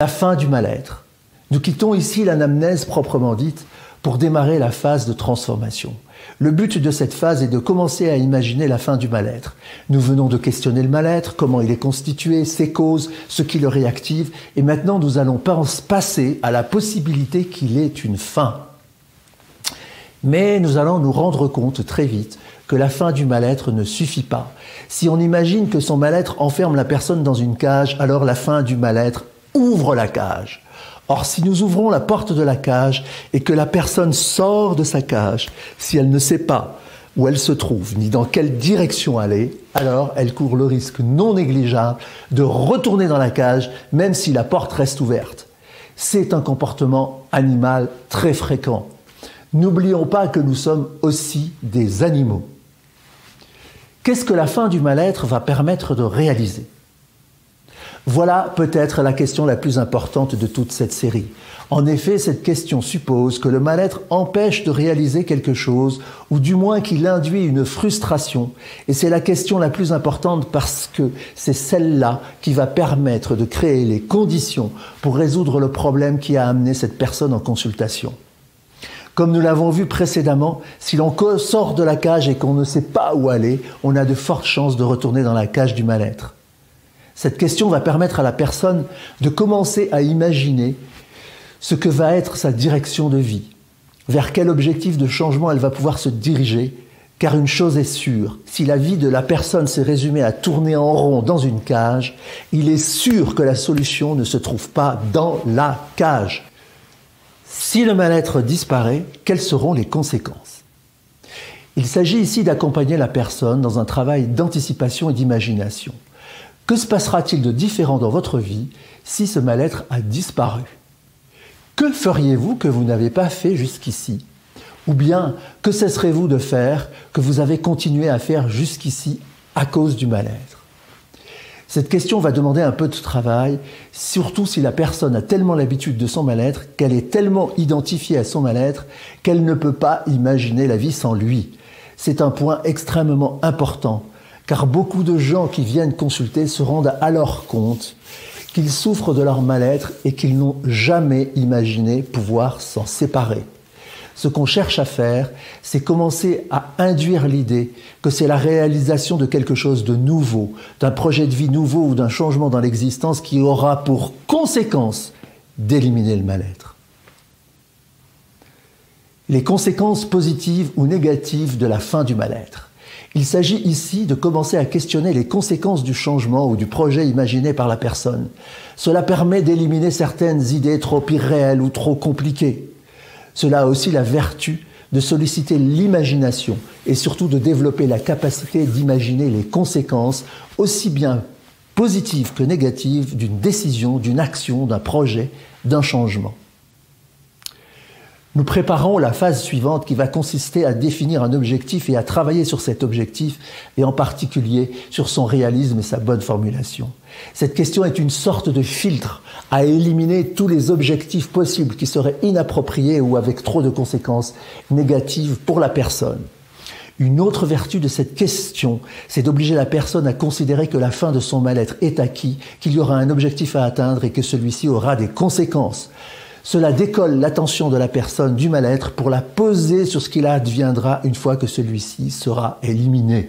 La fin du mal-être. Nous quittons ici l'anamnèse proprement dite pour démarrer la phase de transformation. Le but de cette phase est de commencer à imaginer la fin du mal-être. Nous venons de questionner le mal-être, comment il est constitué, ses causes, ce qui le réactive, et maintenant nous allons passer à la possibilité qu'il ait une fin. Mais nous allons nous rendre compte très vite que la fin du mal-être ne suffit pas. Si on imagine que son mal-être enferme la personne dans une cage, alors la fin du mal-être ouvre la cage. Or, si nous ouvrons la porte de la cage et que la personne sort de sa cage, si elle ne sait pas où elle se trouve, ni dans quelle direction aller, alors elle court le risque non négligeable de retourner dans la cage, même si la porte reste ouverte. C'est un comportement animal très fréquent. N'oublions pas que nous sommes aussi des animaux. Qu'est-ce que la fin du mal-être va permettre de réaliser ? Voilà peut-être la question la plus importante de toute cette série. En effet, cette question suppose que le mal-être empêche de réaliser quelque chose, ou du moins qu'il induit une frustration. Et c'est la question la plus importante parce que c'est celle-là qui va permettre de créer les conditions pour résoudre le problème qui a amené cette personne en consultation. Comme nous l'avons vu précédemment, si l'on sort de la cage et qu'on ne sait pas où aller, on a de fortes chances de retourner dans la cage du mal-être. Cette question va permettre à la personne de commencer à imaginer ce que va être sa direction de vie, vers quel objectif de changement elle va pouvoir se diriger, car une chose est sûre, si la vie de la personne s'est résumée à tourner en rond dans une cage, il est sûr que la solution ne se trouve pas dans la cage. Si le mal-être disparaît, quelles seront les conséquences ? Il s'agit ici d'accompagner la personne dans un travail d'anticipation et d'imagination. Que se passera-t-il de différent dans votre vie si ce mal-être a disparu ? Que feriez-vous que vous n'avez pas fait jusqu'ici ? Ou bien, que cesserez-vous de faire que vous avez continué à faire jusqu'ici à cause du mal-être ? Cette question va demander un peu de travail, surtout si la personne a tellement l'habitude de son mal-être, qu'elle est tellement identifiée à son mal-être, qu'elle ne peut pas imaginer la vie sans lui. C'est un point extrêmement important. Car beaucoup de gens qui viennent consulter se rendent alors compte qu'ils souffrent de leur mal-être et qu'ils n'ont jamais imaginé pouvoir s'en séparer. Ce qu'on cherche à faire, c'est commencer à induire l'idée que c'est la réalisation de quelque chose de nouveau, d'un projet de vie nouveau ou d'un changement dans l'existence qui aura pour conséquence d'éliminer le mal-être. Les conséquences positives ou négatives de la fin du mal-être. Il s'agit ici de commencer à questionner les conséquences du changement ou du projet imaginé par la personne. Cela permet d'éliminer certaines idées trop irréelles ou trop compliquées. Cela a aussi la vertu de solliciter l'imagination et surtout de développer la capacité d'imaginer les conséquences aussi bien positives que négatives d'une décision, d'une action, d'un projet, d'un changement. Nous préparons la phase suivante qui va consister à définir un objectif et à travailler sur cet objectif et en particulier sur son réalisme et sa bonne formulation. Cette question est une sorte de filtre à éliminer tous les objectifs possibles qui seraient inappropriés ou avec trop de conséquences négatives pour la personne. Une autre vertu de cette question, c'est d'obliger la personne à considérer que la fin de son mal-être est acquis, qu'il y aura un objectif à atteindre et que celui-ci aura des conséquences. Cela décolle l'attention de la personne du mal-être pour la poser sur ce qu'il adviendra une fois que celui-ci sera éliminé.